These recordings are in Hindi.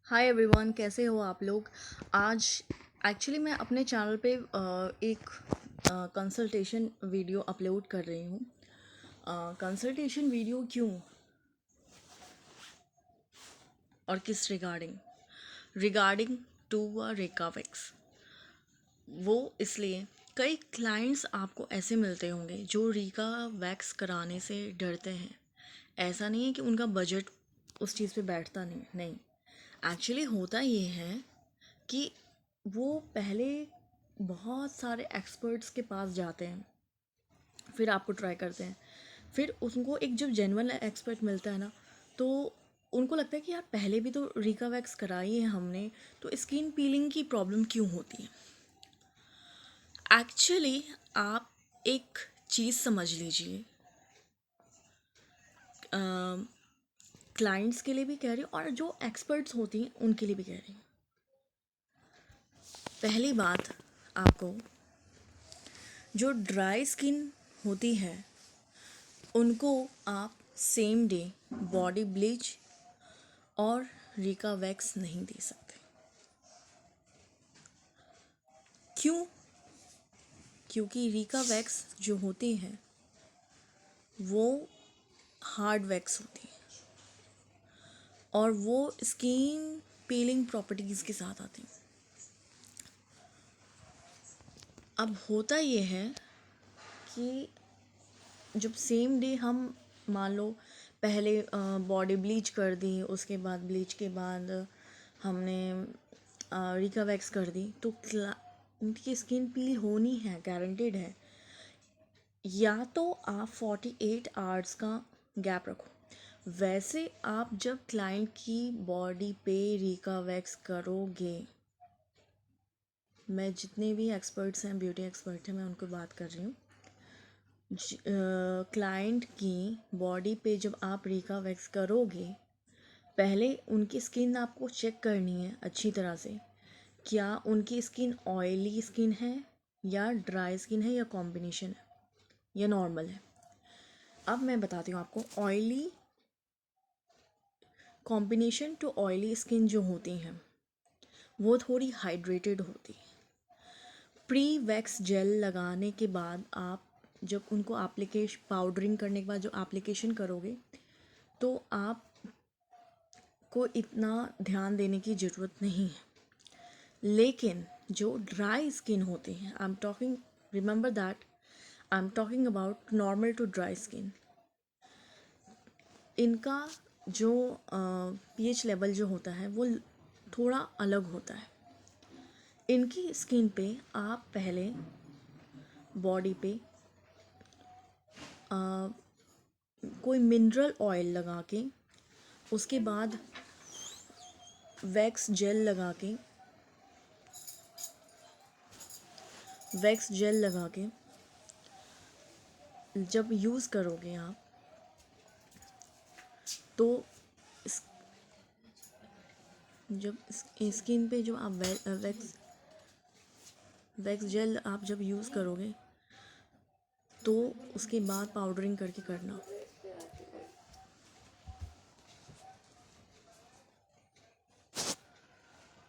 हाय एवरीवन, कैसे हो आप लोग। आज एक्चुअली मैं अपने चैनल पे एक कंसल्टेशन वीडियो अपलोड कर रही हूँ। कंसल्टेशन वीडियो क्यों और किस रिगार्डिंग टू रेकावेक्स। वो इसलिए कई क्लाइंट्स आपको ऐसे मिलते होंगे जो रीका वैक्स कराने से डरते हैं। ऐसा नहीं है कि उनका बजट उस चीज़ पे बैठता नहीं। एक्चुअली होता ये है कि वो पहले बहुत सारे एक्सपर्ट्स के पास जाते हैं, फिर आपको ट्राई करते हैं, फिर उनको एक जब जेन्युइन एक्सपर्ट मिलता है ना, तो उनको लगता है कि यार पहले भी तो रीका वैक्स कराई है हमने, तो स्किन पीलिंग की प्रॉब्लम क्यों होती है। एक्चुअली आप एक चीज़ समझ लीजिए, क्लाइंट्स के लिए भी कह रही हूँ और जो एक्सपर्ट्स होती हैं उनके लिए भी कह रही हूँ। पहली बात, आपको जो ड्राई स्किन होती है उनको आप सेम डे बॉडी ब्लीच और रीका वैक्स नहीं दे सकते। क्यों? क्योंकि रीका वैक्स जो होती है वो हार्ड वैक्स होती है और वो स्किन पीलिंग प्रॉपर्टीज़ के साथ आती है। अब होता ये है कि जब सेम डे हम मान लो पहले बॉडी ब्लीच कर दी, उसके बाद ब्लीच के बाद हमने रीका वैक्स कर दी, तो उनकी स्किन पील होनी है, गारंटेड है। या तो आप 48 आवर्स का गैप रखो। वैसे आप जब क्लाइंट की बॉडी पे रीका वैक्स करोगे, मैं जितने भी एक्सपर्ट्स हैं, ब्यूटी एक्सपर्ट हैं, मैं उनको बात कर रही हूँ, क्लाइंट की बॉडी पे जब आप रीका वैक्स करोगे, पहले उनकी स्किन आपको चेक करनी है अच्छी तरह से। क्या उनकी स्किन ऑयली स्किन है या ड्राई स्किन है या कॉम्बिनेशन है या नॉर्मल है। अब मैं बताती हूँ आपको, oily combination to oily skin जो होती हैं वो थोड़ी हाइड्रेटेड होती है। प्री वैक्स जेल लगाने के बाद आप जब उनको एप्लीकेशन पाउडरिंग करने के बाद जो एप्लीकेशन करोगे, तो आप को इतना ध्यान देने की ज़रूरत नहीं है। लेकिन जो ड्राई स्किन होती हैं, I am talking, remember that I am talking about normal to dry skin, इनका जो पीएच लेवल जो होता है वो थोड़ा अलग होता है। इनकी स्किन पे आप पहले बॉडी पे कोई मिनरल ऑयल लगा के, उसके बाद वैक्स जेल लगा के जब यूज़ करोगे आप, तो इस जब स्किन पे जो आप वैक्स जेल आप जब यूज़ करोगे, तो उसके बाद पाउडरिंग करके करना।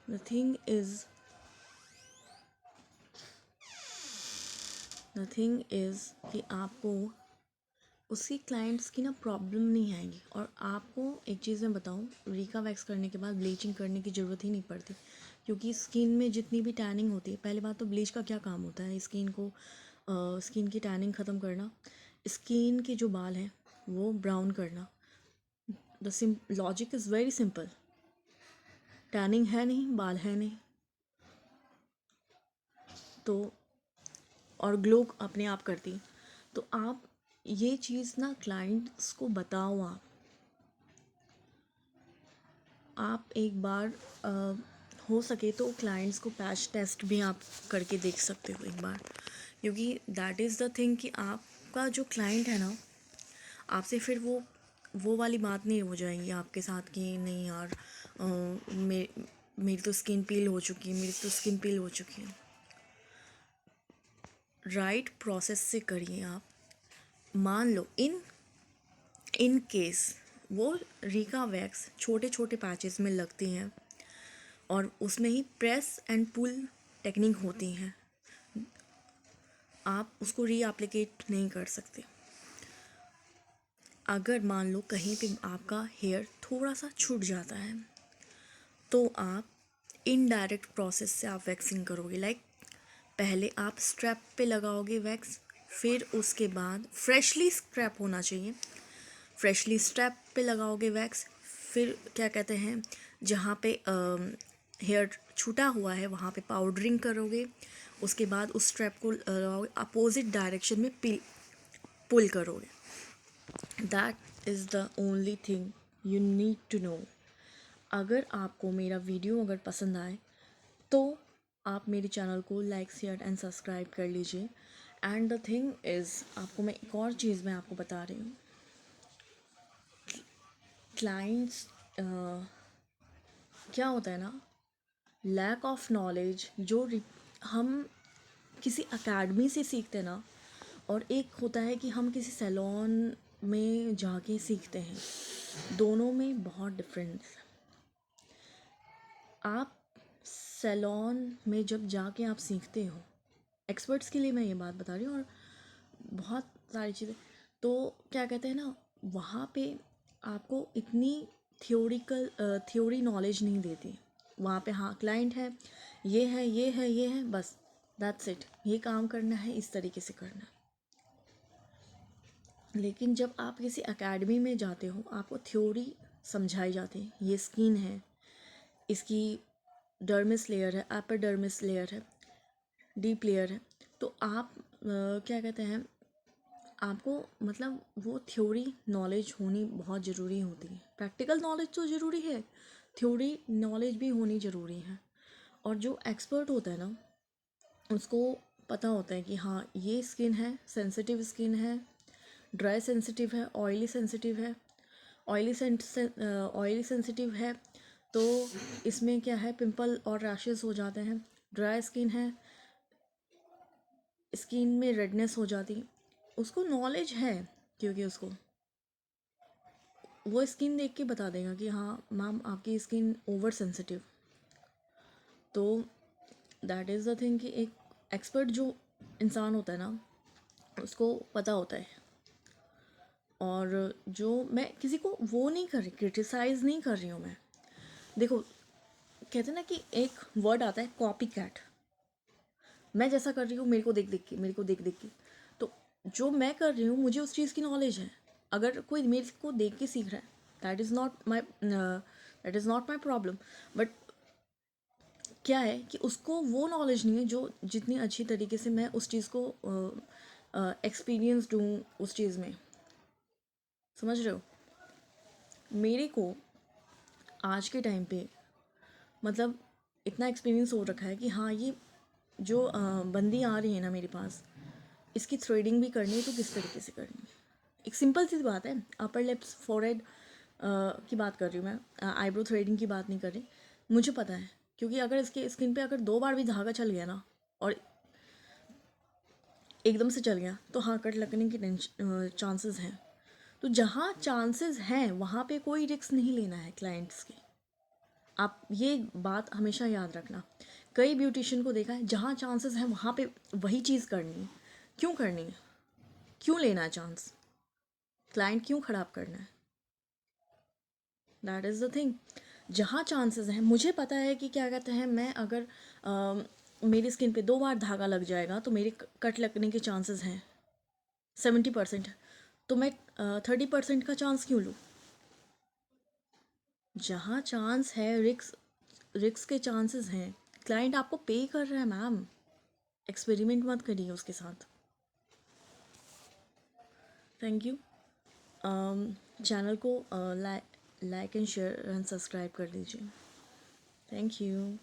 द थिंग इज़ कि आपको उसकी क्लाइंट्स की ना प्रॉब्लम नहीं आएगी। और आपको एक चीज़ मैं बताऊँ, रीका वैक्स करने के बाद ब्लीचिंग करने की ज़रूरत ही नहीं पड़ती, क्योंकि स्किन में जितनी भी टैनिंग होती है, पहली बात तो ब्लीच का क्या काम होता है, स्किन की टैनिंग ख़त्म करना, स्किन के जो बाल हैं वो ब्राउन करना। The logic is very simple. Tanning है नहीं, बाल है नहीं, तो और ग्लो अपने आप करती। तो आप ये चीज़ ना क्लाइंट्स को बताओ। आप एक बार हो सके तो क्लाइंट्स को पैच टेस्ट भी आप करके देख सकते हो एक बार, क्योंकि दैट इज़ द थिंग कि आपका जो क्लाइंट है ना, आपसे फिर वो वाली बात नहीं हो जाएगी आपके साथ कि नहीं यार, मेरी तो स्किन पील हो चुकी है। राइट प्रोसेस से करिए आप। मान लो इन केस वो रीका वैक्स छोटे छोटे पैचेस में लगती हैं, और उसमें ही प्रेस एंड पुल टेक्निक होती हैं, आप उसको रीएप्लिकेट नहीं कर सकते। अगर मान लो कहीं पे आपका हेयर थोड़ा सा छूट जाता है तो आप इनडायरेक्ट प्रोसेस से आप वैक्सिंग करोगे। लाइक पहले आप स्ट्रैप पे लगाओगे वैक्स, फिर उसके बाद फ्रेशली स्क्रैप होना चाहिए, फ्रेशली स्ट्रैप पे लगाओगे वैक्स, फिर क्या कहते हैं जहाँ पे हेयर छूटा हुआ है वहाँ पे पाउडरिंग करोगे, उसके बाद उस स्ट्रैप को लगाओगे, अपोजिट डायरेक्शन में पुल करोगे। That is the only thing you need to know. अगर आपको मेरा वीडियो अगर पसंद आए तो आप मेरे चैनल को लाइक शेयर एंड सब्सक्राइब कर लीजिए। एंड द थिंग इज़, आपको मैं एक और चीज़ मैं आपको बता रही हूँ, क्लाइंट्स क्या होता है ना, लैक ऑफ नॉलेज जो हम किसी अकेडमी से सीखते हैं ना, और एक होता है कि हम किसी सैलून में जाके सीखते हैं, दोनों में बहुत डिफरेंस है। आप सैलून में जब जाके आप सीखते हो, एक्सपर्ट्स के लिए मैं ये बात बता रही हूँ, और बहुत सारी चीज़ें, तो क्या कहते हैं ना, वहाँ पे आपको इतनी थ्योरी नॉलेज नहीं देती। वहाँ पे हाँ क्लाइंट है, ये है ये है ये है, बस दैट्स इट, ये काम करना है, इस तरीके से करना है। लेकिन जब आप किसी एकेडमी में जाते हो, आपको थ्योरी समझाई जाती है, ये स्किन है, इसकी डर्मिस लेयर है, अपर डर्मिस लेयर है, डीप लेयर है, तो आप क्या कहते हैं, आपको मतलब वो थ्योरी नॉलेज होनी बहुत ज़रूरी होती है। प्रैक्टिकल नॉलेज तो ज़रूरी है, थ्योरी नॉलेज भी होनी ज़रूरी है। और जो एक्सपर्ट होता है ना, उसको पता होता है कि हाँ ये स्किन है, सेंसिटिव स्किन है, ड्राई सेंसिटिव है, ऑयली सेंसिटिव है, ऑयली सेंसिटिव है तो इसमें क्या है, पिंपल और रैशेस हो जाते हैं। ड्राई स्किन है, स्किन में रेडनेस हो जाती, उसको नॉलेज है, क्योंकि उसको वो स्किन देख के बता देगा कि हाँ मैम आपकी स्किन ओवर सेंसिटिव। तो दैट इज़ द थिंग कि एक एक्सपर्ट जो इंसान होता है ना, उसको पता होता है। और जो मैं किसी को वो नहीं कर रही, क्रिटिसाइज़ नहीं कर रही हूँ मैं। देखो कहते हैं ना कि एक वर्ड आता है कॉपी कैट, मैं जैसा कर रही हूँ मेरे को देख देख के, मेरे को देख देख के, तो जो मैं कर रही हूँ मुझे उस चीज़ की नॉलेज है। अगर कोई मेरे को देख के सीख रहा है, that is not my problem. But क्या है कि उसको वो नॉलेज नहीं है जो जितनी अच्छी तरीके से मैं उस चीज़ को एक्सपीरियंस दूँ उस चीज़ में, समझ रहे हो। मेरे को आज के टाइम पे मतलब इतना एक्सपीरियंस हो रखा है कि हाँ ये जो बंदी आ रही है ना मेरे पास, इसकी थ्रेडिंग भी करनी है तो किस तरीके से करनी है। एक सिंपल सी बात है, अपर लिप्स फोरहेड की बात कर रही हूँ मैं, आईब्रो थ्रेडिंग की बात नहीं कर रही। मुझे पता है, क्योंकि अगर इसके स्किन पे अगर 2 बार भी धागा चल गया ना और एकदम से चल गया तो हाँ कट लगने की चांसेस हैं। तो जहाँ चांसेस हैं वहाँ पे कोई रिस्क नहीं लेना है क्लाइंट्स की। आप ये बात हमेशा याद रखना। कई ब्यूटिशियन को देखा है, जहाँ चांसेस हैं वहाँ पे वही चीज़ करनी है। क्यों करनी है, क्यों लेना है चांस, क्लाइंट क्यों ख़राब करना है। That is the thing. जहाँ चांसेस हैं, मुझे पता है कि क्या कहते हैं, मैं अगर मेरी स्किन पे 2 बार धागा लग जाएगा तो मेरे कट लगने के चांसेस हैं 70%, तो मैं 30% का चांस क्यों लूँ। जहाँ चांस है, रिक्स के चांसेस हैं। क्लाइंट आपको पे कर रहा है मैम, एक्सपेरिमेंट मत करिए उसके साथ। Thank you. चैनल को like and share and subscribe कर दीजिए। Thank you.